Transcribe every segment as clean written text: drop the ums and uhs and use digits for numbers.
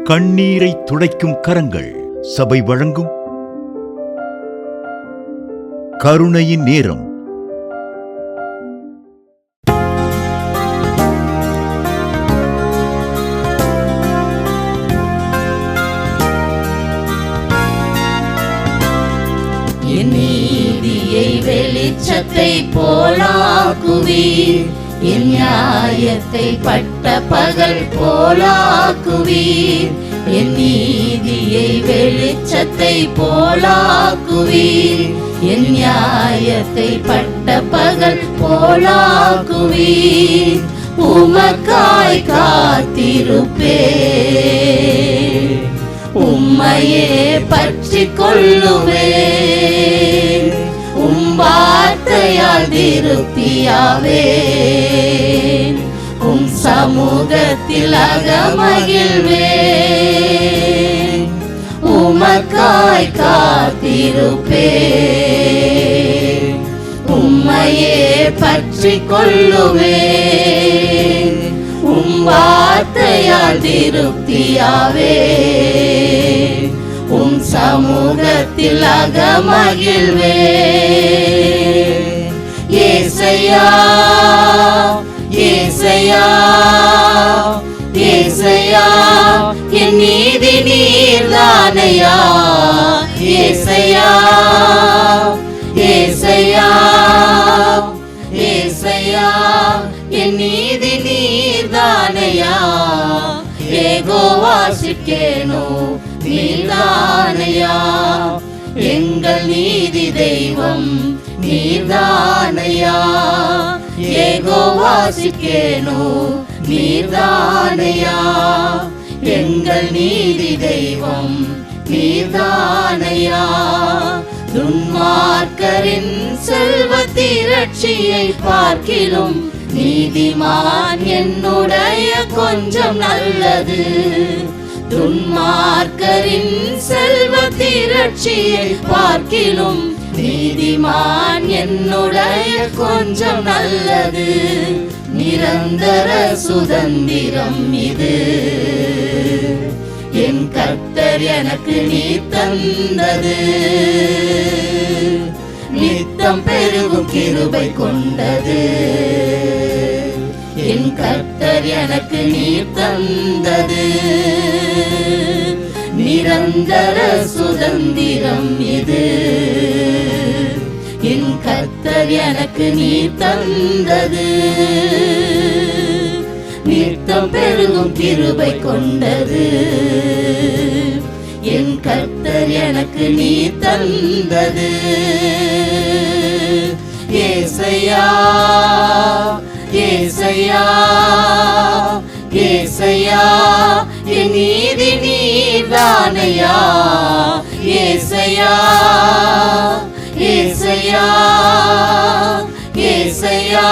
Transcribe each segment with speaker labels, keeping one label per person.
Speaker 1: கண்ணீரை துடைக்கும் கரங்கள் சபை வழங்கும் கருணையின் நேரம்.
Speaker 2: என் நீதியை வெளிச்சத்தை போலாக்குவீர், என் நியாயத்தை பட்ட பகல் போலாக்குவீர். என் நீதியை வெளிச்சத்தை போலாக்குவீர், என் நியாயத்தை பட்ட பகல் போலாக்குவீர். உமக்காய் காத்திருப்பேன், உம்மையே பற்றிக் கொள்ளுவேன். வார்த்தையால் திருப்தியாவேன், உம் சமூகத்தில் அகமகிழ்வேன். உமக்காய் காத்திருப்பேன், உம்மையே பற்றிக் கொள்ளுவேன். உம் வார்த்தையால் திருப்தியாவேன், உம் சமூகத்தில் அகமகிழ்வேன். ஏசையா ஏசையா ஏசையா, என் நீதி நீர்தானையா. ஏசையா ஏசையா ஏசையா, என் நீதி நீர்தானையா. யெகோவா சிட்கேனோ நீர்தானையா, எங்கள் நீதி தெய்வம் நீர்தானையா. யெகோவா சிட்கேனோ நீர்தானையா, எங்கள் நீதி தெய்வம் நீர்தானையா. துன்மார்க்கரின் செல்வ திரட்சியை பார்க்கிலும் நீதிமான் என்னுடைய கொஞ்சம் நல்லது. துன்மார்க்கரின் செல்வ திரட்சியை பார்க்கிலும் நீதிமான் என்னுடைய கொஞ்சம் நல்லது. நிரந்தர சுதந்திரம் இது, என் கர்த்தர் எனக்கு நீ தந்தது. நித்தம் பெருகும் கிருபை கொண்டது, என் கர்த்தர் எனக்கு நீ தந்தது. நிரந்தர சுதந்திரம் இது, என் கர்த்தர் எனக்கு நீ தந்தது. நித்தம் பெருகும் கிருபை கொண்டது, என் கர்த்தர் எனக்கு நீ தந்தது. ஏசையா ஏசையா ஏசையா, என் நீதி நீர்தானையா. ஏசையா ஏசையா ஏசையா,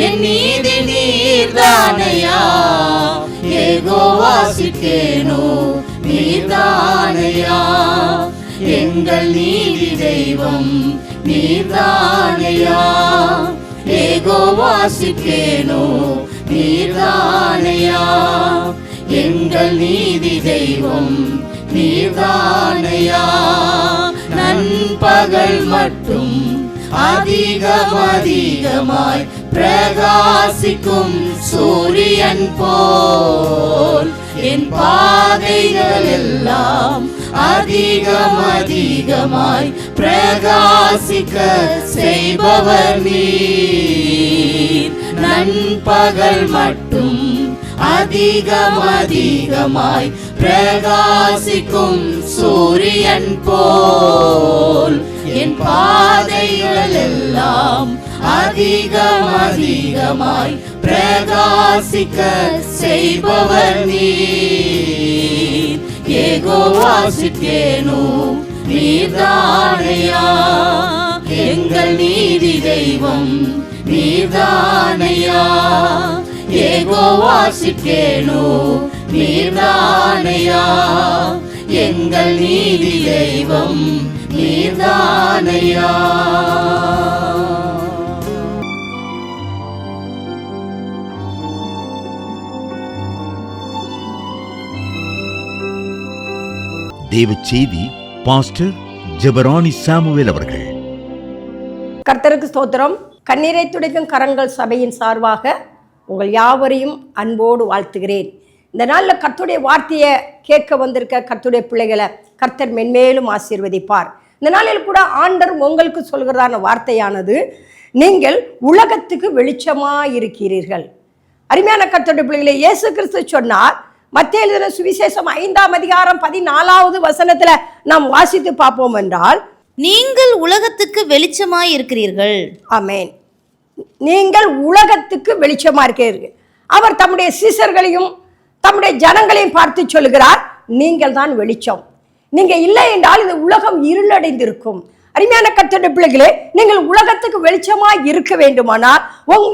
Speaker 2: என் நீதி நீர்தானையா. யெகோவா சிட்கேனோ நீர்தானையா, எங்கள் நீதி தெய்வம் நீர்தானையா. யெகோவா சிட்கேனோ நீர்தானையா, எங்கள் நீதி தெய்வம் நீர்தானையா. நண்பகல் மட்டும் அதிகம் அதிகமாய் பிரகாசிக்கும் சூரியன் போல் என் பாதைகள் எல்லாம் அதிகம் அதிகமாய் பிரகாசிக்க செய்பவர் நீர். நண்பகல் மட்டும் அதிகம் அதிகமாய் பிரகாசிக்கும் சூரியன் போல் என் பாதைகள் எல்லாம் அதிகம் அதிகமாய் பிரகாசிக்க செய்பவர் நீர். யெகோவா சிட்கேனோ நீர்தானையா, எங்கள் நீதி தெய்வம் நீர்தானையா. யெகோவா சிட்கேனோ நீர்தானையா, எங்கள் நீதி தெய்வம் நீர்தானையா.
Speaker 1: தேவ செய்தி பாஸ்டர் ஜெபரானி சாமுவேல் அவர்கள்.
Speaker 3: கர்த்தருக்கு ஸ்தோத்திரம். கண்ணீரை துடைக்கும் கரங்கள் சபையின் சார்பாக உங்கள் யாவரையும் அன்போடு வாழ்த்துகிறேன். இந்த நாளில் கர்த்தருடைய வார்த்தையை கேட்க வந்திருக்க கர்த்தருடைய பிள்ளைகளை கர்த்தர் மென்மேலும் ஆசீர்வதிப்பார். இந்த நாளில் கூட ஆண்டவர் உங்களுக்கு சொல்கிறதான வார்த்தையானது, நீங்கள் உலகத்துக்கு வெளிச்சமாக இருக்கிறீர்கள். அருமையான கர்த்தருடைய பிள்ளைகளை, இயேசு கிறிஸ்து சொன்னார். மத்தேயு எழுதின சுவிசேஷம் 5ஆம் அதிகாரம் 14வது வசனத்தில் நாம் வாசித்து பார்ப்போம் என்றால்,
Speaker 2: நீங்கள் உலகத்துக்கு வெளிச்சமாய் இருக்கிறீர்கள்.
Speaker 3: ஆமென். நீங்கள் உலகத்துக்கு வெளிச்சமா இருக்கிறீர்கள். அவர் தம்முடைய சீசர்களையும் தம்முடைய ஜனங்களையும் பார்த்து சொல்லுகிறார், நீங்கள் தான் வெளிச்சம். நீங்க இல்லை என்றால் இந்த உலகம் இருளடைந்திருக்கும். அருமையான கர்த்தருடைய பிள்ளைகளே, நீங்கள் உலகத்துக்கு வெளிச்சமாய் இருக்க வேண்டுமானால்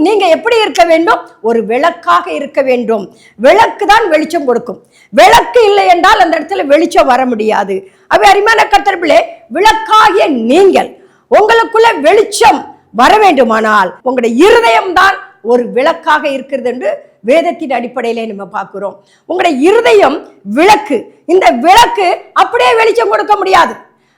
Speaker 3: நீங்க எப்படி இருக்க வேண்டும்? ஒரு விளக்காக இருக்க வேண்டும். விளக்கு தான் வெளிச்சம் கொடுக்கும். விளக்கு இல்லை என்றால் அந்த இடத்துல வெளிச்சம் வர முடியாது. அவை அருமையான கர்த்தருடைய பிள்ளை, விளக்காகிய நீங்கள் உங்களுக்குள்ள வெளிச்சம் வர வேண்டுமானால் உங்களுடைய இருதயம் தான் ஒரு விளக்காக இருக்கிறது என்று வேதத்தின் அடிப்படையிலே நம்ம பார்க்கிறோம். உங்களுடைய இருதயம் விளக்கு. இந்த விளக்கு அப்படியே வெளிச்சம் கொடுக்க முடியாது.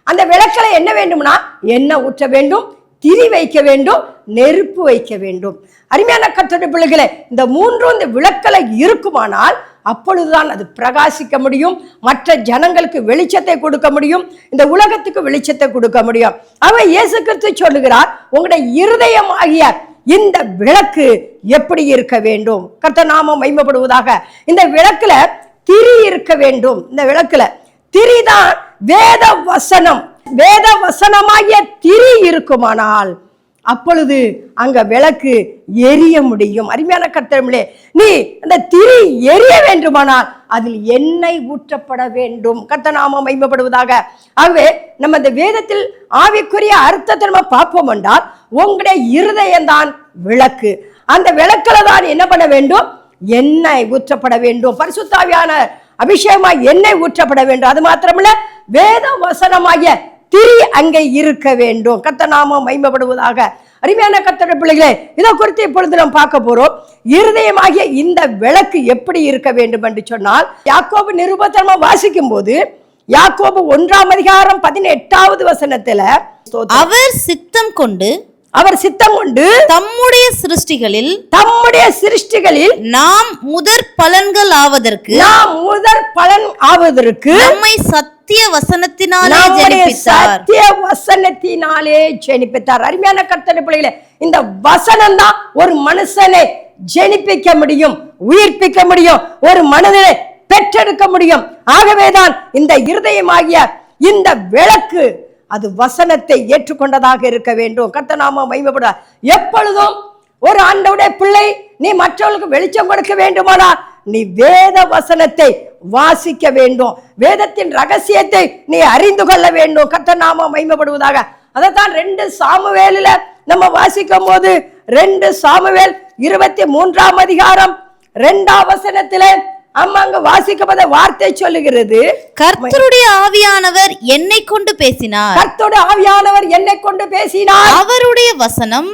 Speaker 3: அந்த விளக்கில் என்ன வேண்டும்னா எண்ணெய் ஊற்ற வேண்டும், திரி வைக்க வேண்டும், நெருப்பு வைக்க வேண்டும். அருமையான கர்த்தருடைய பிள்ளைகளே, இந்த மூன்றும் இந்த விளக்கில் இருக்குமானால் அப்பொழுதுதான் அது பிரகாசிக்க முடியும், மற்ற ஜனங்களுக்கு வெளிச்சத்தை கொடுக்க முடியும், இந்த உலகத்துக்கு வெளிச்சத்தை கொடுக்க முடியும். அவன் இயேசு கிறிஸ்து சொல்லுகிறார், உங்களுடைய இருதயம் ஆகிய இந்த விளக்கு எப்படி இருக்க வேண்டும்? கர்த்தர் நாமம் மகிமைப்படுவதாக. இந்த விளக்குல திரி இருக்க வேண்டும். இந்த விளக்குல திரிதான் வேத வசனம். வேத வசனமாகிய திரி இருக்குமானால் அப்பொழுது அங்க விளக்கு எரிய முடியும். அருமையான கர்த்தர்களே, நீ அந்த திரி எரிய வேண்டுமானால் அதில் எண்ணெய் ஊற்றப்பட வேண்டும். கர்த்தர் நாமம் மகிமைப்படுவதாக. ஆகவே நம்ம இந்த வேதத்தில் ஆவிக்குரிய அர்த்தத்தை நம்ம பார்ப்போம் என்றால், உங்களுடைய இருதயம் தான் விளக்கு. அந்த விளக்குல தான் என்ன பண்ண வேண்டும்? எண்ணெய் ஊற்றப்பட வேண்டும். பரிசுத்த ஆவியானவர் அபிஷேகமாய் எண்ணெய் ஊற்றப்பட வேண்டும். அது மாத்திரமல்ல, வேத வசனமாகிய திரி அங்கே இருக்க வேண்டும். கர்த்தர் நாமம் மகிமைப்படுவதாக. அருமையான கர்த்தருடைய பிள்ளைகளே, இதை குறித்து இப்பொழுது நாம் பார்க்க போறோம். இருதயமாகிய இந்த விளக்கு எப்படி இருக்க வேண்டும் என்று சொன்னால், யாக்கோபு நிருபத்தை வாசிக்கும் போது யாக்கோபு 1ஆம் அதிகாரம் 18வது வசனத்துல,
Speaker 2: அவர் சித்தம் கொண்டு தம்முடைய சிருஷ்டிகளில் நாம் முதற் பலன்கள் ஆவதற்கு நம்மை சத்திய வசனத்தினாலே ஜெனிப்பித்தார். அருமையான கர்த்தருடைய பிள்ளைகளே, இந்த வசனம் தான் ஒரு மனுஷனை ஜெனிப்பிக்க முடியும், உயிர்ப்பிக்க முடியும், ஒரு மனிதனை பெற்றெடுக்க முடியும். ஆகவேதான் இந்த இருதயமாகிய இந்த விளக்கு அது வசனத்தை ஏற்றுக்கொண்டதாக இருக்க வேண்டும். கர்த்தர் நாமம் மகிமைப்படுவார். எப்பொழுதும் ஒரு ஆண்டவருடைய பிள்ளை நீ மற்றவர்களுக்கு வெளிச்சம் கொடுக்க வேண்டுமானால் நீ வேத வசனத்தை வாசிக்க வேண்டும். வேதத்தின் ரகசியத்தை நீ அறிந்து கொள்ள வேண்டும். கர்த்தர் நாமம் மகிமைப்படுவதாக. அதைத்தான் 2 சாமுவேலில நம்ம வாசிக்கும் போது 2 சாமுவேல் 23ஆம் அதிகாரம் 2ஆம் வசனத்திலே அங்க வாசிக்கப்பட்ட வார்த்தை சொல்லுகிறது, கர்த்தருடைய ஆவியானவர் என்னை கொண்டு பேசினார்.
Speaker 3: கர்த்தருடைய ஆவியானவர் என்னை கொண்டு பேசினார். அவருடைய வசனம்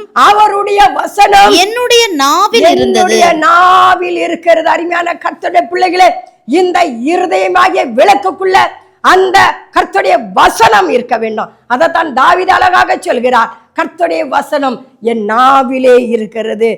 Speaker 2: என்னுடைய நாவில் இருந்தது.
Speaker 3: நாவில் இருக்கிறது. அருமையான கர்த்தருடைய பிள்ளைகளே, இந்த இருதயமாகிய விளக்குக்குள்ள அந்த கர்த்தருடைய வசனம் இருக்க வேண்டும். அதைத்தான் தாவீது அழகாக சொல்கிறார், கர்த்தருடைய வசனம் என் நாவிலே இருக்கிறது.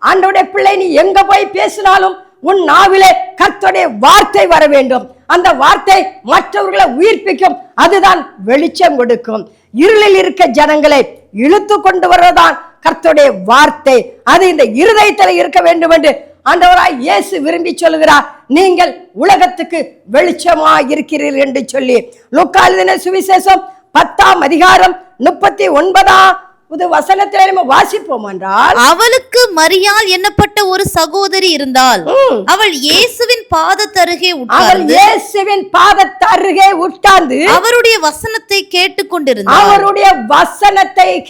Speaker 3: ஆண்டவருடைய பிள்ளை, நீ எங்க போய் பேசினாலும் உன் நாவிலே கர்த்தருடைய வார்த்தை வர வேண்டும். அந்த வார்த்தை மற்றவர்களை உயிர்ப்பிக்கும். அதுதான் வெளிச்சம் கொடுக்கும். இருளில் இருக்க ஜனங்களை இழுத்து கொண்டு வருவதுதான் கர்த்தருடைய வார்த்தை. அது இந்த இருதயத்தில் இருக்க வேண்டும் என்று ஆண்டவராய் இயேசு விரும்பி சொல்லுகிறார். நீங்கள் உலகத்துக்கு வெளிச்சமாய் இருக்கிறீர்கள் என்று சொல்லி லூக்கா எழுதின சுவிசேஷம் 10ஆம் அதிகாரம் 39ஆம் வசனத்திலே நம்ம வாசிப்போம் என்றால்,
Speaker 2: அவளுக்கு மரியாள் என்னப்பட்ட ஒரு சகோதரி இருந்தாள். அவள் இயேசுவின் பாதத்தருகே உட்கார்ந்து அவருடைய வசனத்தை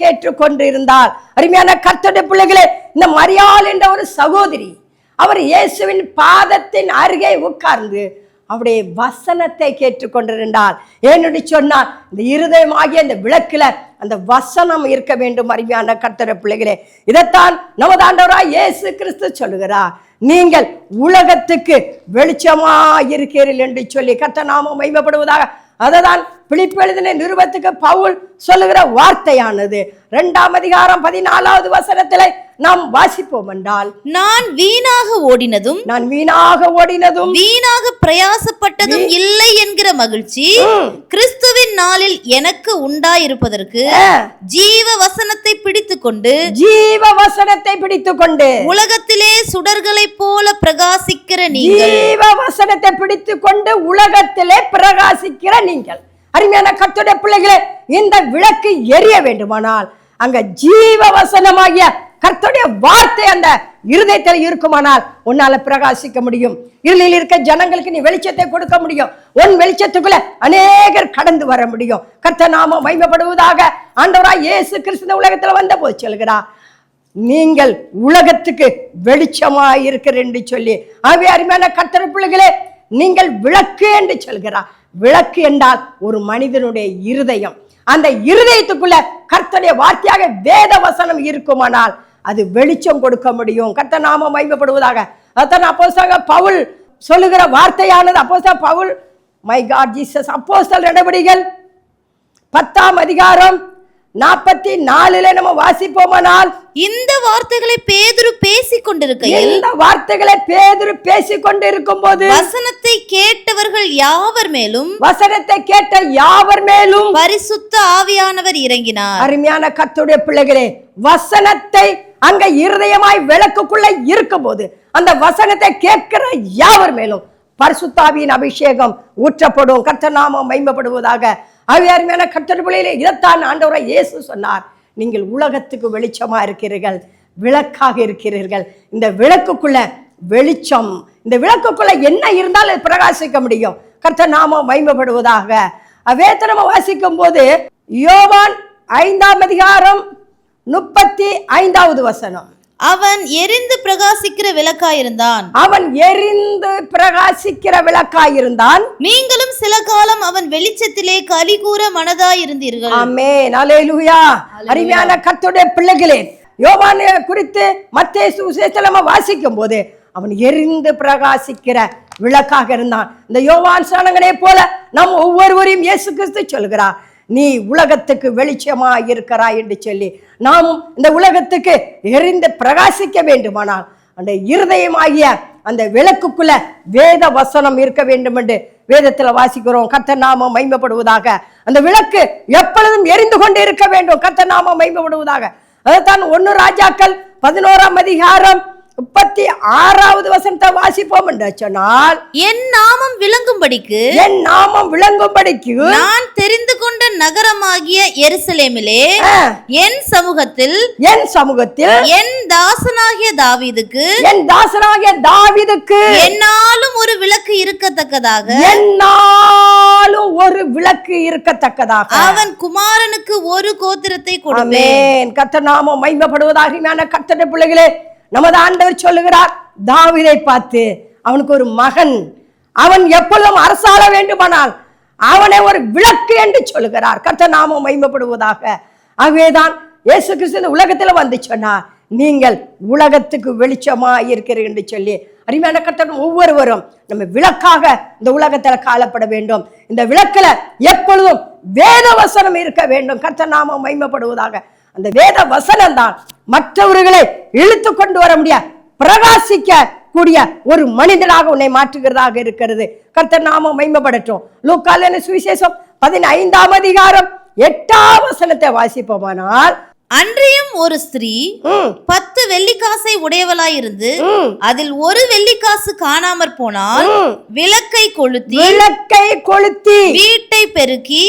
Speaker 3: கேட்டுக்கொண்டிருந்தாள். அருமையான கர்த்தருடைய பிள்ளைகளே, இந்த மரியாள் என்ற ஒரு சகோதரி அவர் இயேசுவின் பாதத்தின் அருகே உட்கார்ந்து அவருடைய வசனத்தை கேட்டுக்கொண்டிருந்தாள். ஏன்னு சொன்னால், இந்த இருதயமாகிய இந்த விளக்குல அந்த வசனம் இருக்க வேண்டும். அருமையான கர்த்தருடைய பிள்ளைகளே, இதைத்தான் நமது ஆண்டவராய் இயேசு கிறிஸ்து சொல்லுகிறார், நீங்கள் உலகத்துக்கு வெளிச்சமா இருக்கிறீர்கள் என்று சொல்லி. கர்த்தர் நாமம் மகிமைப்படுவதாக. அததான் பிலிப்பு எழுதின நிருபத்துக்கு பவுல் சொல்லுகிற வார்த்தையானது. 2ஆம் அதிகாரம் 14வது வசனத்திலே நாம் வாசிப்போம் என்றால்,
Speaker 4: நான் வீணாக ஓடினதும் வீணாக பிரயாசப்பட்டதும் இல்லை என்கிற மகிழ்ச்சி கிறிஸ்துவின் நாளில் எனக்கு உண்டாயிருப்பதற்கு ஜீவ வசனத்தை பிடித்துக்கொண்டு உலகத்திலே சுடர்களை போல பிரகாசிக்கிற நீங்கள்,
Speaker 3: ஜீவ வசனத்தை பிடித்துக்கொண்டு உலகத்திலே பிரகாசிக்கிற நீங்கள். அருமையான கர்த்தருடைய பிள்ளைகளே, இந்த விளக்கு எரிய வேண்டுமானால் அங்க ஜீவ வசனமாகிய கர்த்தருடைய வார்த்தை அந்த இருதயத்தில் இருக்குமானால் உன்னால பிரகாசிக்க முடியும். இருளில் இருக்க ஜனங்களுக்கு நீ வெளிச்சத்தை கொடுக்க முடியும். உன் வெளிச்சத்துக்குள்ள அநேகர் கடந்து வர முடியும். கர்த்தர் நாம மகிமைப்படுவதாக. ஆண்டவராய் இயேசு கிறிஸ்து உலகத்துல வந்த போது சொல்கிறார், நீங்கள் உலகத்துக்கு வெளிச்சமாய் இருக்கிற என்று சொல்லி. ஆகவே அருமையான கர்த்தருடைய பிள்ளைகளே, நீங்கள் விளக்கு என்று சொல்கிறார். விளக்கு என்றால் ஒரு மனிதனுடைய இருதயம். அந்த இருதயத்துக்குள்ள கர்த்தருடைய வார்த்தையாக வேத வசனம் இருக்குமானால் அது வெளிச்சம் கொடுக்க முடியும். கர்த்தர் நாம மகிமைப்படுவதாக. அதான் அப்போஸ்தலன் பவுல் சொல்லுகிற வார்த்தையானது. அப்போஸ்தலன் பவுல், மை காட் ஜீசஸ், அப்போஸ்தலர் நடவடிக்கைகள் 10ஆம் அதிகாரம் 44 நம்ம வாசிப்போமானால்,
Speaker 4: இந்த வார்த்தைகளை பேதுரு பேசிக்
Speaker 3: கொண்டிருக்கும் போது
Speaker 4: வசனத்தை கேட்டவர்கள்
Speaker 3: யாவர் மேலும்
Speaker 4: பரிசுத்த ஆவியானவர் இறங்கினார்.
Speaker 3: அருமையான கர்த்தருடைய பிள்ளைகளே, வசனத்தை அங்க இருதயமாய் விளக்குக்குள்ள இருக்கும் போது அந்த வசனத்தை கேட்கிற யாவர் மேலும் பரிசுத்த ஆவியின் அபிஷேகம் ஊற்றப்படும். கர்த்தர் நாமம் மகிமைப்படுவதாக. அருமையான கர்த்தருடைய பிள்ளைகளே, இதைத்தான் ஆண்டவராய் இயேசு சொன்னார். நீங்கள் உலகத்துக்கு வெளிச்சமா இருக்கிறீர்கள், விளக்காக இருக்கிறீர்கள். இந்த விளக்குக்குள்ள வெளிச்சம், இந்த விளக்குக்குள்ள என்ன இருந்தாலும் பிரகாசிக்க முடியும். கர்த்தர் நாமம் மகிமைப்படுவதாக. வேதனை வாசிக்கும் போது யோவான் 5ஆம் அதிகாரம் 35வது வசனம்,
Speaker 4: அவன் எரிந்து பிரகாசிக்கிற விளக்காயிருந்தான். நீங்களும் சில காலம் அவன் வெளிச்சத்திலே கலிகூற மனதாயிருந்தீர்கள்.
Speaker 3: ஆமென், அல்லேலூயா. அருமையான கர்த்தருடைய பிள்ளைகளே, யோவானை குறித்து மத்தேயு சுவிசேஷத்தில் நம்ம வாசிக்கும் போது அவன் எரிந்து பிரகாசிக்கிற விளக்காக இருந்தான். இந்த யோவான் சானங்கனை போல நம் ஒவ்வொருவரையும் இயேசு கிறிஸ்து சொல்கிறார், நீ உலகத்துக்கு வெளிச்சமா இருக்கிறாய் என்று சொல்லி நாமும் இந்த உலகத்துக்கு எரிந்து பிரகாசிக்க வேண்டுமானால் அந்த இருதயமாகிய அந்த விளக்குக்குள்ள வேத வசனம் இருக்க வேண்டும் என்று வேதத்துல வாசிக்கிறோம். கர்த்தர் நாமம் மகிமைப்படுவதாக. அந்த விளக்கு எப்பொழுதும் எரிந்து கொண்டு இருக்க வேண்டும். கர்த்தர் நாமம் மகிமைப்படுவதாக. அதைத்தான் 1 ராஜாக்கள் 11ஆம் அதிகாரம் 36வது வசனத்தை வாசிப்போம் என்று சொன்னால்,
Speaker 4: என் நாமம் விளங்கும்படிக்கு நான் தெரிந்து கொண்ட நகரமாகிய எருசலேமிலே என் சமூகத்தில் என் தாசனாகிய தாவீதுக்கு என்னாலும் ஒரு விளக்கு இருக்கத்தக்கதாக அவன் குமாரனுக்கு ஒரு கோத்திரத்தை கொடுப்பேன்.
Speaker 3: கர்த்தர் நாமம் மகிமைப்படுவதாக. கர்த்தருடைய பிள்ளைகளே, நமது ஆண்டவர் சொல்லுகிறார், தாவீதை பார்த்து, அவனுக்கு ஒரு மகன், அவன் எப்பொழுதும் அரசாள வேண்டுமானால் அவனை ஒரு விளக்கு என்று சொல்லுகிறார். கர்த்தர் நாமம் மகிமைப்படுவதாக. ஆகவேதான் இயேசு கிறிஸ்து உலகத்தில் வந்து சொன்னார், நீங்கள் உலகத்துக்கு வெளிச்சமா இருக்கிறீர்கள் என்று சொல்லி. அருமையான கர்த்தர், ஒவ்வொருவரும் நம்ம விளக்காக இந்த உலகத்தில் காணப்பட வேண்டும். இந்த விளக்குல எப்பொழுதும் வேத வசனம் இருக்க வேண்டும். கர்த்தர் நாமம் மகிமைப்படுவதாக. அந்த வேத வசனம் தான் மற்றவர்களை இழுத்து கொண்டு வர முடியாது, பிரகாசிக்க கூடிய ஒரு மனிதனாக உன்னை மாற்றுகிறதாக இருக்கிறது. கர்த்தர் நாமம் மகிமைப்படட்டும். லூக்கான சுவிசேஷம் 15ஆம் அதிகாரம் 8ஆம் வசனத்தை வாசிப்போமானால்,
Speaker 4: அன்றியும் ஒரு ஸ்திரீ 10 வெள்ளிக்காசை உடையவளாயிருந்து அதில் ஒரு வெள்ளிக்காசு காணாமற் போனால் விளக்கை கொளுத்தி வீட்டை பெருக்கி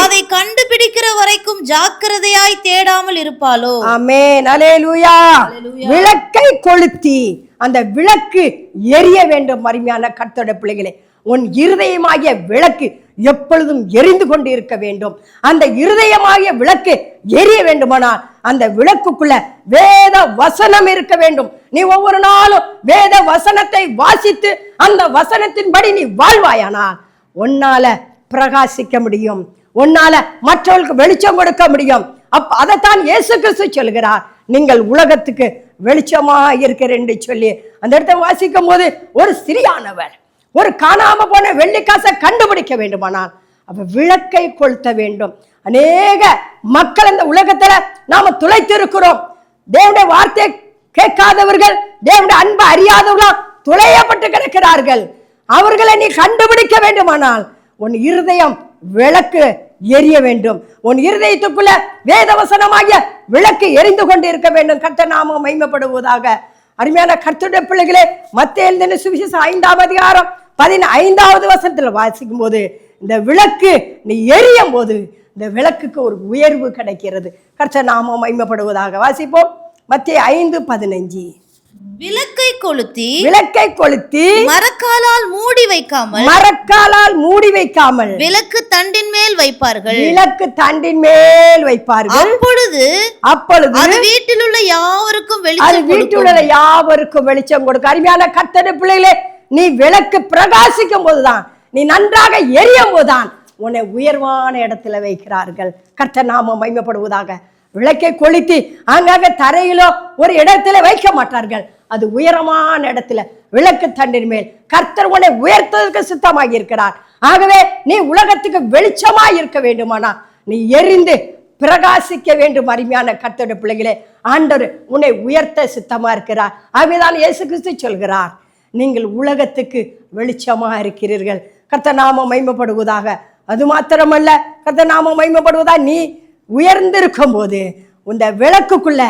Speaker 4: அதை கண்டுபிடிக்கிற வரைக்கும் ஜாக்கிரதையாய் தேடாமல் இருப்பாளோ?
Speaker 3: ஆமென், அல்லேலூயா. விளக்கை கொளுத்தி அந்த விளக்கு எரிய வேண்டும். அருமையான கர்த்தருடைய பிள்ளைகளே, உன் இருதயமாகிய விளக்கு எப்பொழுதும் எரிந்து கொண்டு இருக்க வேண்டும். அந்த இருதயமாகிய விளக்கு எரிய வேண்டுமானால் அந்த விளக்குக்குள்ள வேத வசனம் இருக்க வேண்டும். நீ ஒவ்வொரு நாளும் வேத வசனத்தை வாசித்து அந்த வசனத்தின்படி நீ வாழ்வாயானால் உன்னால பிரகாசிக்க முடியும், உன்னால மற்றவர்களுக்கு வெளிச்சம் கொடுக்க முடியும். அதைத்தான் இயேசு கிறிஸ்து சொல்கிறார், நீங்கள் உலகத்துக்கு வெளிச்சமா இருக்கிற என்று சொல்லி. அந்த இடத்தை வாசிக்கும் போது ஒரு ஒரு காணாம போன வெள்ளிக்காசை கண்டுபிடிக்க வேண்டுமானால் அப்ப விளக்கை கொளுத்த வேண்டும். அநேக மக்கள் இந்த உலகத்துல நாம துளைத்திருக்கிறோம். தேவனுடைய வார்த்தையை கேட்காதவர்கள், தேவனுடைய அன்பை அறியாதவர்களாம் துளையப்பட்டு கிடக்கிறார்கள். அவர்களை நீ கண்டுபிடிக்க வேண்டுமானால் உன் இருதயம் விளக்கு எரிய வேண்டும். உன் இருதயத்துக்குள்ள வேதவசனமாகிய விளக்கு எரிந்து கொண்டு இருக்க வேண்டும். கர்த்தர் நாமம் மகிமைப்படுவதாக. அருமையான கர்த்தருடைய பிள்ளைகளே, மத்தேயு எழுதின சுவிசேஷம் 5ஆம் அதிகாரம் 15வது வசனத்தில் வாசிக்கும் போது இந்த விளக்கு நீ எரியும் போது இந்த விளக்குக்கு ஒரு உயர்வு கிடைக்கிறது. கர்த்தர் நாமம் மகிமைப்படுவதாக. வாசிப்போம். மத்தேயு 5:15.
Speaker 4: விளக்கை கொளுத்தி
Speaker 3: மரக்காலால் மூடி வைக்காமல்
Speaker 4: விளக்கு தண்டின் மேல் வைப்பார்கள்.
Speaker 3: அப்பொழுது
Speaker 4: அது வீட்டில் உள்ள யாவருக்கும்
Speaker 3: வெளிச்சம் கொடுக்கும். அருமையான கர்த்தருடைய பிள்ளைகளே, நீ விளக்கு பிரகாசிக்கும் போதுதான், நீ நன்றாக எரியும் போதுதான் உன்னை உயர்வான இடத்துல வைக்கிறார்கள். கர்த்தர் நாமம் மகிமைப்படுவதாக. விளக்கை கொளுத்தி அங்காக தரையிலோ ஒரு இடத்துல வைக்க மாட்டார்கள். அது உயரமான இடத்துல விளக்கு தண்டின் மேல் கர்த்தர் உன்னை உயர்த்ததற்கு சித்தமாகி இருக்கிறார். ஆகவே நீ உலகத்துக்கு வெளிச்சமாய் இருக்க வேண்டுமானா நீ எரிந்து பிரகாசிக்க வேண்டும். அருமையான கர்த்தருடைய பிள்ளைகளே, ஆண்டவர் உன்னை உயர்த்த சித்தமா இருக்கிறார். ஆகவேதான் இயேசு கிறிஸ்து சொல்கிறார், நீங்கள் உலகத்துக்கு வெளிச்சமா இருக்கிறீர்கள். கர்த்தர் நாமம் மகிமைப்படுவதாக. அது மாத்திரமல்ல, கர்த்தர் நாமம் மகிமைப்படுவதா நீ உயர்ந்திருக்கும் போது இந்த விளக்குக்குள்ள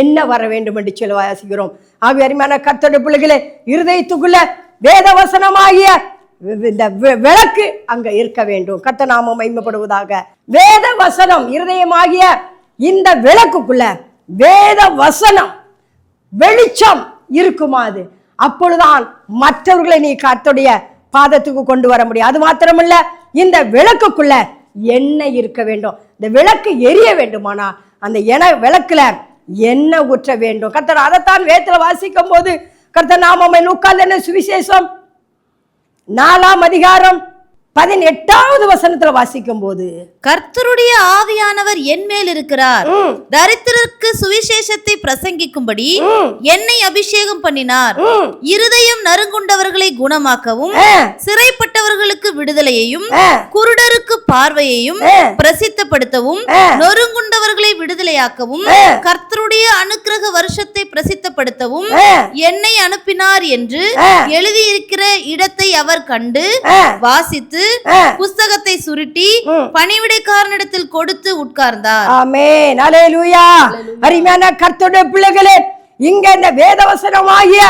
Speaker 3: என்ன வர வேண்டும் என்று சொல்லி வாசிக்கிறோம். ஆகிய அருமையான கர்த்தருடைய பிள்ளைகளே, இருதயத்துக்குள்ள வேதவசனமாகிய இந்த விளக்கு அங்க இருக்க வேண்டும். கர்த்தர் நாமம் மகிமைப்படுவதாக. வேத வசனம் இருதயமாகிய இந்த விளக்குக்குள்ள வேத வசனம் வெளிச்சம் இருக்குமாது. அப்பொழுதுதான் மற்றவர்களை நீ கர்த்தருடைய பாதத்துக்கு கொண்டு வர முடியும். அது மாத்திரமல்ல, இந்த விளக்குக்குள்ள எண்ணெய் இருக்க வேண்டும். இந்த விளக்கு எரிய வேண்டுமானா அந்த விளக்குல எண்ணெய் ஊற்ற வேண்டும். கர்த்தர் அதைத்தான் வேதத்துல வாசிக்கும் போது கர்த்தர் நாமம் லூக்கால சுவிசேஷம் 4ஆம் அதிகாரம் 18வது வசனத்துல வாசிக்கும் போது,
Speaker 4: கர்த்தருடைய ஆவியானவர் என் மேல் இருக்கிறார், தரித்திரருக்கு சுவிசேஷத்தை பிரசங்கிக்கும்படி என்னை அபிஷேகம் பண்ணினார், இருதயம் நறுங்குண்டவர்களை குணமாக்கவும், சிறைப்பட்டவர்களுக்கு விடுதலையையும், குருடருக்கு பார்வையையும் பிரசித்தப்படுத்தவும், நொறுங்குண்டவர்களை விடுதலையாக்கவும், கர்த்தருடைய அனுக்கிரக வருஷத்தை பிரசித்தப்படுத்தவும் என்னை அனுப்பினார் என்று எழுதியிருக்கிற இடத்தை அவர் கண்டு வாசித்து புஸ்தகத்தை சுருட்டி பணிவிடைக்காரனிடத்தில் கொடுத்து உட்கார்ந்தார்.
Speaker 3: ஆமென், அல்லேலூயா. அருமையான கர்த்தருடைய பிள்ளைகளே, இங்க இந்த வேதவசனமாகிய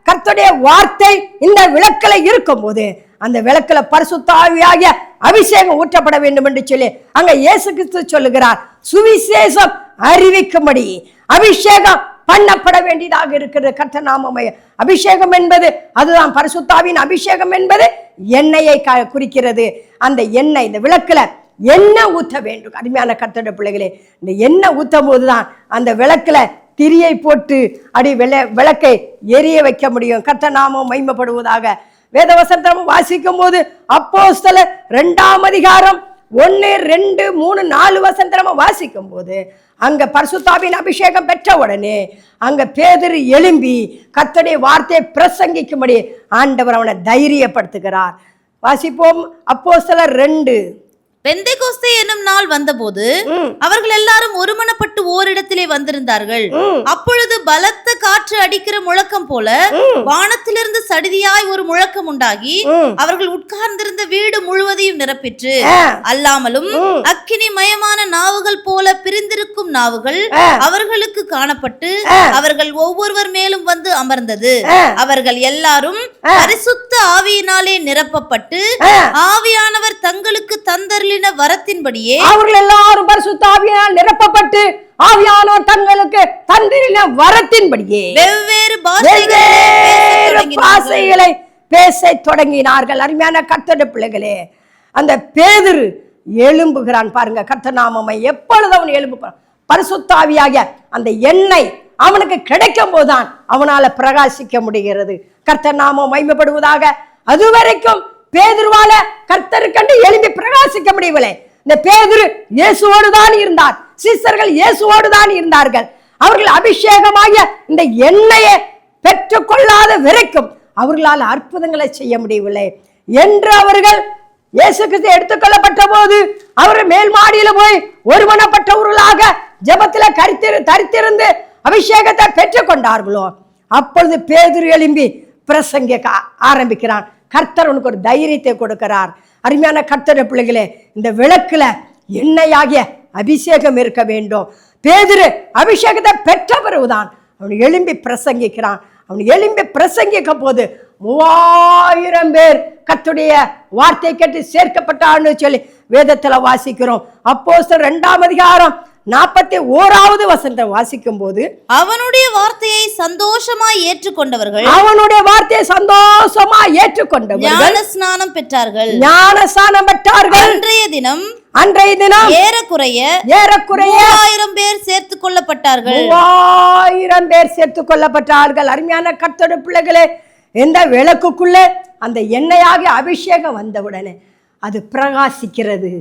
Speaker 3: கர்த்தருடைய வார்த்தை இந்த விளக்குல இருக்கும் போது அந்த விளக்குல பரிசுத்த ஆவியாகிய அபிஷேகம் ஊற்றப்பட வேண்டும் என்று சொல்லி அங்க இயேசு கிறிஸ்து சொல்லுகிறார். சுவிசேஷம் அறிவிக்கும்படி அபிஷேகம் பண்ணப்பட வேண்டியதாக இருக்கிறது. கர்த்தர் நாமம் அபிஷேகம் என்பது அதுதான். பரிசுத்தாவின் அபிஷேகம் என்பது எண்ணெயை குறிக்கிறது. அந்த எண்ணெய் இந்த விளக்குல எண்ணெய் ஊற்ற வேண்டும். அருமையான கர்த்தருடைய பிள்ளைகளே, இந்த எண்ணெய் ஊற்றும் போதுதான் அந்த விளக்குல திரியை போட்டு அடி விளக்கை எரிய வைக்க முடியும். கர்த்தர் நாமம் மகிமைப்படுவதாக. வேதவசனத்தை வாசிக்கும் போது அப்போஸ்தலர் 2ஆம் அதிகாரம் 1, 2, 3, 4 வசனத்தை வாசிக்கும் போது அங்க பரிசுத்தாவின் அபிஷேகம் பெற்ற உடனே அங்க பேதுரு எழும்பி கர்த்தருடைய வார்த்தையை பிரசங்கிக்கும்படி ஆண்டவர் அவனை தைரியப்படுத்துகிறார். வாசிப்போம். அப்போஸ்தலர் 2.
Speaker 4: பெந்தெகோஸ்தே என்னும் நாள் வந்தபோது அவர்கள் எல்லாரும் ஒருமனப்பட்டு ஓரிடத்திலே வந்திருந்தார்கள். அப்பொழுது பலத்த காற்று அடிக்கிற முழக்கம் போல வானத்திலிருந்து சடிதியாய் ஒரு முழக்கம் உண்டாகி அவர்கள் உட்கார்ந்திருந்த வீடு முழுவதையும் நிரப்பிற்று. அல்லாமலும் அக்கினி மயமான நாவுகள் போல பிரிந்திருக்கும் நாவுகள் அவர்களுக்கு காணப்பட்டு அவர்கள் ஒவ்வொருவர் மேலும் வந்து அமர்ந்தது. அவர்கள் எல்லாரும் பரிசுத்த ஆவியினாலே நிரப்பப்பட்டு ஆவியானவர் தங்களுக்கு தந்தருளின வரத்தின்படியே
Speaker 3: அவர்கள் எல்லாரும் பரிசுத்த ஆவியினால் நிரப்பப்பட்டு ஆவியானவர் தங்களுக்கு தந்தருளின வரத்தின்படியே வெவ்வேறு பாஷைகளை பேசத் தொடங்கினார்கள். அருமையான கர்த்தருடைய பிள்ளைகளே, அந்த பேதுரு எழும்புகிறான் பாருங்க. கர்த்தர் நாமம் எப்பொழுது அவன் எழும்புகிறான், பரிசுத்த ஆவியாகிய அந்த எண்ணெய் அவனுக்கு கிடைக்கும் போதுதான் அவனால பிரகாசிக்க முடிகிறது. கர்த்தர் நாமம் மகிமைப்படுவதாக. அதுவரைக்கும் பேதுருவால கர்த்தர் கண்டு எழும்பி பிரகாசிக்க முடியவில்லை. இந்த பேதுரு இயேசுவோடு தான் இருந்தார், சீசர்கள் இயேசுவோடு தான் இருந்தார்கள். அவர்கள் அபிஷேகமாகிய இந்த எண்ணெயை பெற்றுக்கொள்ளாத வரைக்கும் அவர்களால் அற்புதங்களை செய்ய முடியவில்லை. என்று அவர்கள் இயேசு கிறிஸ்து எடுத்துக்கொள்ளப்பட்ட போது அவர் மேல் மாடியில போய் ஒருமனப்பட்டவர்களாக ஜெபத்துல தரித்திருந்து அபிஷேகத்தை பெற்றுக் கொண்டார்களோ, அப்பொழுது பேதுரு எழும்பி பிரசங்கிக்க ஆரம்பிக்கிறான். கர்த்தர் உனக்கு ஒரு தைரியத்தை கொடுக்கிறார். அருமையான கர்த்தருடைய பிள்ளைகளே, இந்த விளக்குல எண்ணெயாகிய அபிஷேகம் இருக்க வேண்டும். பேதுரு அபிஷேகத்தை பெற்ற பிறகுதான் அவன் எழும்பி பிரசங்கிக்கிறான். அவன் எழும்பி பிரசங்கிக்க போது 3000 பேர் கர்த்தருடைய வார்த்தை கேட்டு சேர்க்கப்பட்டான்னு சொல்லி வேதத்துல வாசிக்கிறோம். அப்போஸ்தலர் 2ஆம் அதிகாரம் 41வது வசனத்தை வாசிக்கும் போது,
Speaker 4: அவனுடைய வார்த்தையை சந்தோஷமாய் ஏற்றுக்கொண்டவர்கள் ஞான ஸ்நானம் பெற்றார்கள். அன்றைய தினம் ஏறக்குறைய 3000 பேர் சேர்த்துக் கொள்ளப்பட்டார்கள்.
Speaker 3: 3000 பேர் சேர்த்துக் கொள்ளப்பட்டார்கள். அருமையான கர்த்தருடைய பிள்ளைகளே, இந்த விளக்குக்குள்ளே அந்த எண்ணெயாகிய அபிஷேகம் வந்தவுடனே அது பிரகாசிக்கிறது.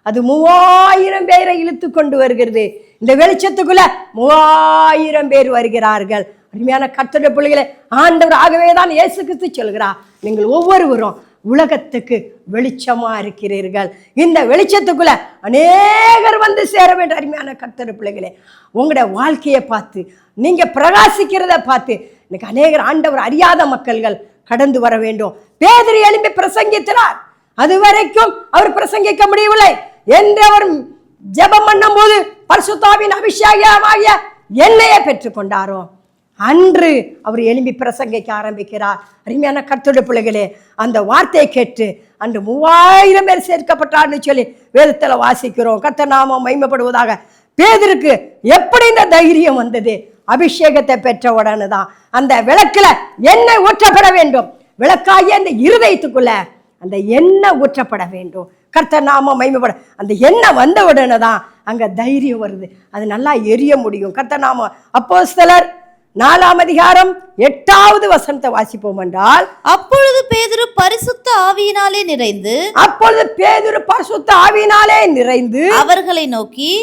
Speaker 3: அது 3000 பேரை இழுத்து கொண்டு வருகிறது. இந்த வெளிச்சத்துக்குள்ள 3000 பேர் வருகிறார்கள். அருமையான கர்த்தருடைய பிள்ளைகளே, ஆண்டவர் ஆகவே தான் இயேசு கிறிஸ்து சொல்கிறார், நீங்கள் ஒவ்வொருவரும் உலகத்துக்கு வெளிச்சமா இருக்கிறீர்கள். இந்த வெளிச்சத்துக்குள்ள அநேகர் வந்து சேர வேண்டும். அருமையான கர்த்தருடைய பிள்ளைகளே, உங்களுடைய வாழ்க்கையை பார்த்து நீங்க பிரகாசிக்கிறத பார்த்து இன்னைக்கு அநேகர் ஆண்டவர் அறியாத மக்கள்கள் கடந்து வர வேண்டும். பேதுரு எழும்பி பிரசங்கித்தார். அதுவரைக்கும் அவர் பிரசங்கிக்க முடியவில்லை என்று அவர் ஜெபம் பண்ணும் போது பரிசுத்தாவின் அபிஷேகமாகிய எண்ணெயை பெற்றுக் கொண்டாரோ, அன்று அவர் எழும்பி பிரசங்கிக்க ஆரம்பிக்கிறார். அருமையான கர்த்தருடைய பிள்ளைகளே, அந்த வார்த்தையை கேட்டு அன்று 3000 பேர் சேர்க்கப்பட்டார்னு சொல்லி வேதத்துல வாசிக்கிறோம். கர்த்தர் நாமம் மகிமைப்படுவதாக. பேதுருக்கு எப்படி இந்த தைரியம் வந்தது? அபிஷேகத்தை பெற்ற உடனே தான். அந்த விளக்குல எண்ணெய் ஊற்றப்பட வேண்டும். விளக்காகிய அந்த இருதயத்துக்குள்ள அந்த எண்ணெய் ஊற்றப்பட வேண்டும். கர்த்தர் நாம மகிமைப்பட அந்த எண்ணெய் வந்த உடனே தான் அங்க தைரியம் வருது. அது நல்லா எரிய முடியும். கர்த்தர் நாம. அப்போஸ்தலர் 4ஆம் அதிகாரம் 8வது வசனத்தை வாசிப்போம் என்றால்,
Speaker 4: அப்பொழுது பேதுரு பரிசுத்த ஆவியினாலே நிறைந்து அவர்களை நோக்கி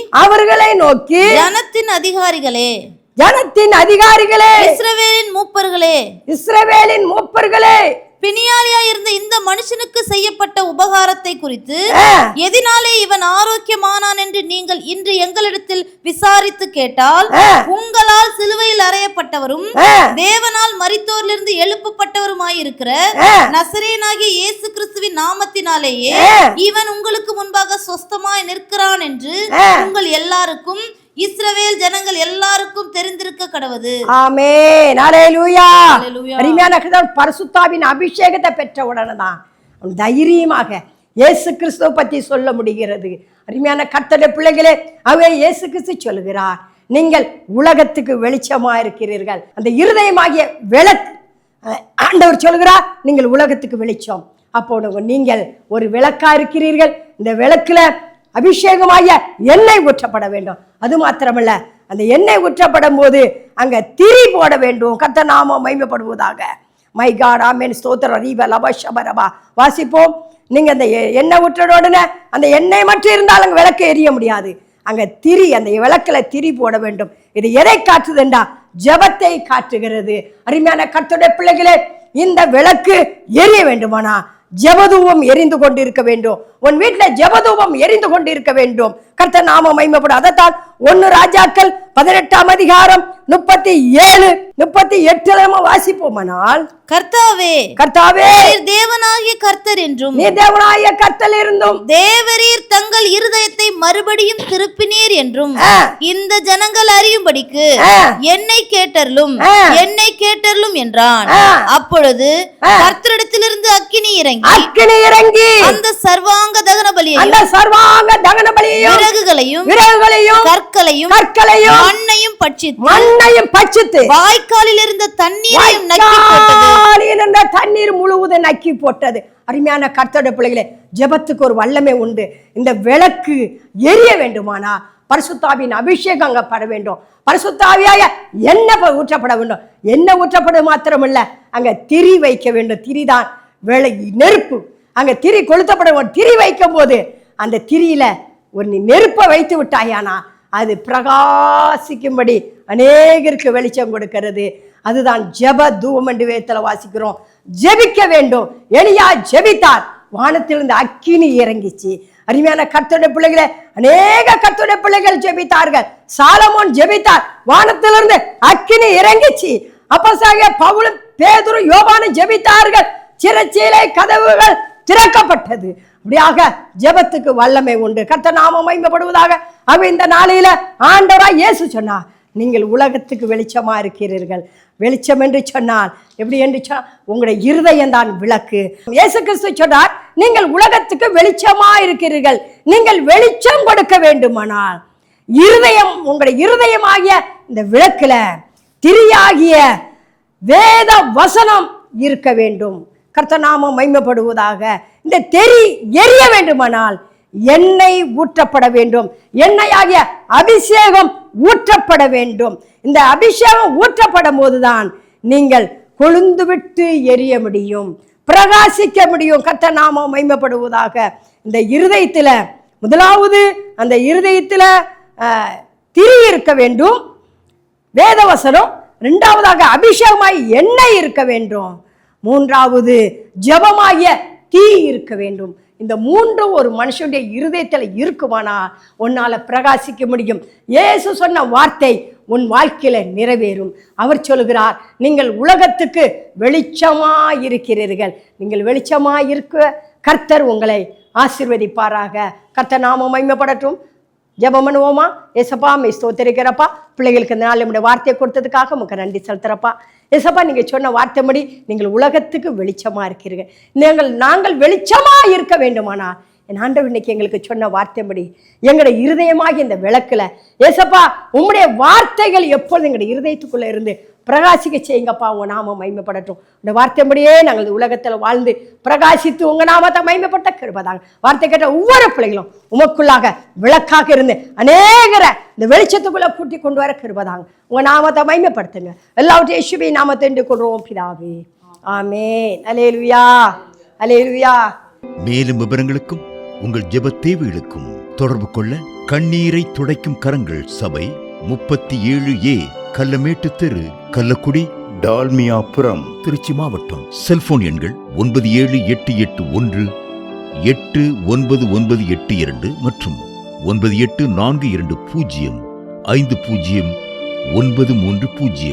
Speaker 4: ஜனத்தின் அதிகாரிகளே இஸ்ரவேலின் மூப்பர்களே பிணியாளியாய் இருந்த இந்த மனுஷனுக்கு செய்யப்பட்ட உபகாரத்தை குறித்து எதினாலே இவன் ஆரோக்கியமானான் என்று நீங்கள் இன்று எங்களிடத்தில் விசாரித்து கேட்டால், உங்களால் சிலுவையில் அறையப்பட்டவரும் தேவனால் மரித்தோரிலிருந்து எழுப்பப்பட்டவருமாயிருக்கிற நசரேயனாகிய இயேசு கிறிஸ்துவின் நாமத்தினாலேயே இவன் உங்களுக்கு முன்பாக சொஸ்தமாய் நிற்கிறான் என்று உங்கள் எல்லாருக்கும் இஸ்ரவேல் ஜனங்கள் எல்லாருக்கும் தெரிந்திருக்க கடவது.
Speaker 3: ஆமென். அல்லேலூயா. அருமையான பரிசுத்தாவின் அபிஷேகத்தை பெற்ற உடனே தான் தைரியமாக இயேசு கிறிஸ்துவை பற்றி சொல்ல முடிகிறது. அருமையான கர்த்தருடைய பிள்ளைகளே, அவர் இயேசு கிறிஸ்து சொல்லுகிறார், நீங்கள் உலகத்துக்கு வெளிச்சமா இருக்கிறீர்கள். அந்த இருதயமாகிய விளக்கு ஆண்டவர் சொல்கிறார், நீங்கள் உலகத்துக்கு வெளிச்சம். அப்போ நீங்கள் ஒரு விளக்கா இருக்கிறீர்கள். இந்த விளக்குல அபிஷேகமாகிய எண்ணெய் ஊற்றப்பட வேண்டும். அது மாத்திரமல்ல, அந்த எண்ணெய் ஊற்றப்படும் போது அங்க திரி போட வேண்டும். கர்த்தர் நாமம் மகிமைப்படுவதாக. மை காட், ஆமென், ஸ்தோத்திரம். ரீப லப ஷபரபா வாசிப்போம். நீங்க அந்த எண்ணெய் ஊற்ற உடனே அந்த எண்ணெய் மட்டும் இருந்தால் அங்க விளக்கு எரிய முடியாது. அங்க திரி, அந்த விளக்குல திரி போட வேண்டும். இது எதை காட்டுதுண்டா? ஜெபத்தை காட்டுகிறது. அருமையான கர்த்தருடைய பிள்ளைகளே, இந்த விளக்கு எரிய வேண்டுமானா ஜெபதூபம் எரிந்து கொண்டிருக்க வேண்டும். உன் வீட்டுல ஜெபதூபம் எரிந்து கொண்டிருக்க வேண்டும். கர்த்தர் நாமம் மகிமைப்படும். அதைத்தான் 1 ராஜாக்கள் 18ஆம் அதிகாரம் 37, 38 வாசிப்போமானால்,
Speaker 4: கர்த்தாவே தேவனாகிய கர்த்தர் என்றும்
Speaker 3: நீ தேவனாகிய கர்த்தர் இருந்தும்
Speaker 4: தேவரீர் தங்கள் இருதயத்தை மறுபடியும் திருப்பினீர் என்றும் இந்த ஜனங்கள் அறியும்படிக்கு என்னை கேட்டருளும் என்றான். அப்பொழுது கர்த்தரிடத்திலிருந்து அக்கினி இறங்கி அந்த சர்வாங்க தகன பலியையும் விறகுகளையும் கற்களையும் மண்ணையும் பட்சித்து வாய்க்காலில் இருந்த தண்ணீரையும்
Speaker 3: தண்ணீர் முழுவதும் நக்கி போட்டது. அருமையான கர்த்தருடைய பிள்ளைகளே, ஜெபத்துக்கு ஒரு வல்லமை உண்டு. இந்த விளக்கு எரிய வேண்டுமானா பரிசுத்தாவின் அபிஷேகம் அங்க பட வேண்டும். பரிசுத்தாவியாக எண்ணெய் ஊற்றப்பட வேண்டும். எண்ணெய் ஊற்றப்பட மாத்திரமல்ல, அங்க திரி வைக்க வேண்டும். திரிதான் நெருப்பு. அங்க திரி கொளுத்தப்பட வேண்டும். திரி வைக்கும் போது அந்த திரியில ஒரு நெருப்பை வைத்து விட்டாயானா அது பிரகாசிக்கும்படி அநேகருக்கு வெளிச்சம் கொடுக்கிறது. அதுதான் ஜெப தூபம் என்று வேதத்துல வாசிக்கிறோம். ஜெபிக்க வேண்டும். எலியா ஜெபித்தார், வானத்திலிருந்து அக்கினி இறங்கிச்சு. அருமையான கர்த்தருடைய பிள்ளைகளே, அநேக கர்த்தருடைய பிள்ளைகள் ஜெபித்தார்கள். சாலமோன் ஜெபித்தார், வானத்திலிருந்து அக்கினி இறங்கிச்சு. அப்போஸ்தலனாகிய பவுலும் பேதுரு யோவானும் ஜெபித்தார்கள், சிறைச்சாலை கதவுகள் திறக்கப்பட்டது. அப்படியாக ஜெபத்துக்கு வல்லமை உண்டு. கர்த்தர் நாமம் மகிமைப்படுவதாக. இந்த நாளில ஆண்டவராய் இயேசு சொன்னார், நீங்கள் உலகத்துக்கு வெளிச்சமா இருக்கிறீர்கள். வெளிச்சம் என்று சொன்னால் எப்படி என்று சொன்னால் உங்களுடைய இருதயம் தான் விளக்கு. இயேசு கிறிஸ்து சொன்னார், நீங்கள் உலகத்துக்கு வெளிச்சமா இருக்கிறீர்கள். நீங்கள் வெளிச்சம் கொடுக்க வேண்டுமானால் இருதயம், உங்களுடைய இருதயமாகிய இந்த விளக்குல திரியாகிய வேத வசனம் இருக்க வேண்டும். கர்த்தர் நாமம் மகிமைப்படுவதாக. இந்த தெரி எரிய வேண்டுமானால் எண்ணெய் ஊற்றப்பட வேண்டும். எண்ணெயாகிய அபிஷேகம் ஊற்றப்பட வேண்டும். இந்த அபிஷேகம் ஊற்றப்படும் போதுதான் நீங்கள் கொழுந்து விட்டு எரிய முடியும், பிரகாசிக்க முடியும். கர்த்தர் நாமம் மகிமைப்படுவதாக. இந்த இருதயத்துல முதலாவது அந்த இருதயத்துல திரி இருக்க வேண்டும், வேதவசனம். இரண்டாவதாக அபிஷேகமாய் எண்ணெய் இருக்க வேண்டும். மூன்றாவது ஜெபமாகிய தீ இருக்க வேண்டும். இந்த மூன்று ஒரு மனுஷனுடைய இருதயத்தில் இருக்குமானா உன்னால பிரகாசிக்க முடியும். இயேசு சொன்ன வார்த்தை உன் வாழ்க்கையில நிறைவேறும். அவர் சொல்கிறார், நீங்கள் உலகத்துக்கு வெளிச்சமா இருக்கிறீர்கள். நீங்கள் வெளிச்சமா இருக்க கர்த்தர் உங்களை ஆசீர்வதிப்பாராக. கர்த்தர் நாமம் மகிமைப்படட்டும். ஜெபம் பண்ணுவோமா? ஏசப்பா மை ஸ்தோத்திரிக்கிறப்பா, பிள்ளைகளுக்கு இந்த நாள் நம்முடைய வார்த்தையை கொடுத்ததுக்காக உமக்கு நன்றி செலுத்துறப்பா. ஏசப்பா, நீங்கள் சொன்ன வார்த்தைப்படி நீங்கள் உலகத்துக்கு வெளிச்சமாக இருக்கிறீர்கள். நாங்கள் வெளிச்சமாக இருக்க வேண்டுமானா என் ஆண்டவர் இன்னைக்கு எங்களுக்கு சொன்ன வார்த்தைப்படி எங்களுடைய இருதயமாகி இந்த விளக்குல ஏசப்பா உம்முடைய வார்த்தைகள் எப்பொழுது எங்களுடைய இருதயத்துக்குள்ள இருந்து பிரகாசிக்க செய்யுங்கப்பா. உங்க நாமம் மகிமைப்படட்டும். இந்த வார்த்தைப்படியே நாங்கள் உலகத்தில் வாழ்ந்து பிரகாசித்து உங்க நாமத்தை மகிமைப்பட்ட கிருபைதாங்க. வார்த்தை கேட்ட ஒவ்வொரு பிள்ளைகளும் உமக்குள்ளாக விளக்காக இருந்து அநேகரை இந்த வெளிச்சத்துக்குள்ள கூட்டி கொண்டு வர கிருபைதாங்க. உங்க நாமத்தை மகிமைப்படுத்துங்க. எல்லாவற்றையும் இயேசுவின் நாமத்தை கொள்றோம் பிதாவே, ஆமென். அல்லேலூயா, அல்லேலூயா.
Speaker 1: மேலும் விவரங்களுக்கும் உங்கள் ஜெப தேவைகளுக்கும் தொடர்பு கொள்ள கண்ணீரை துடைக்கும் கரங்கள் சபை 37A கல்லமேட்டு தெரு, கள்ளக்குடி, டால்மியாபுரம், திருச்சி மாவட்டம். செல்போன் எண்கள் 9788189982 மற்றும் 9842050930.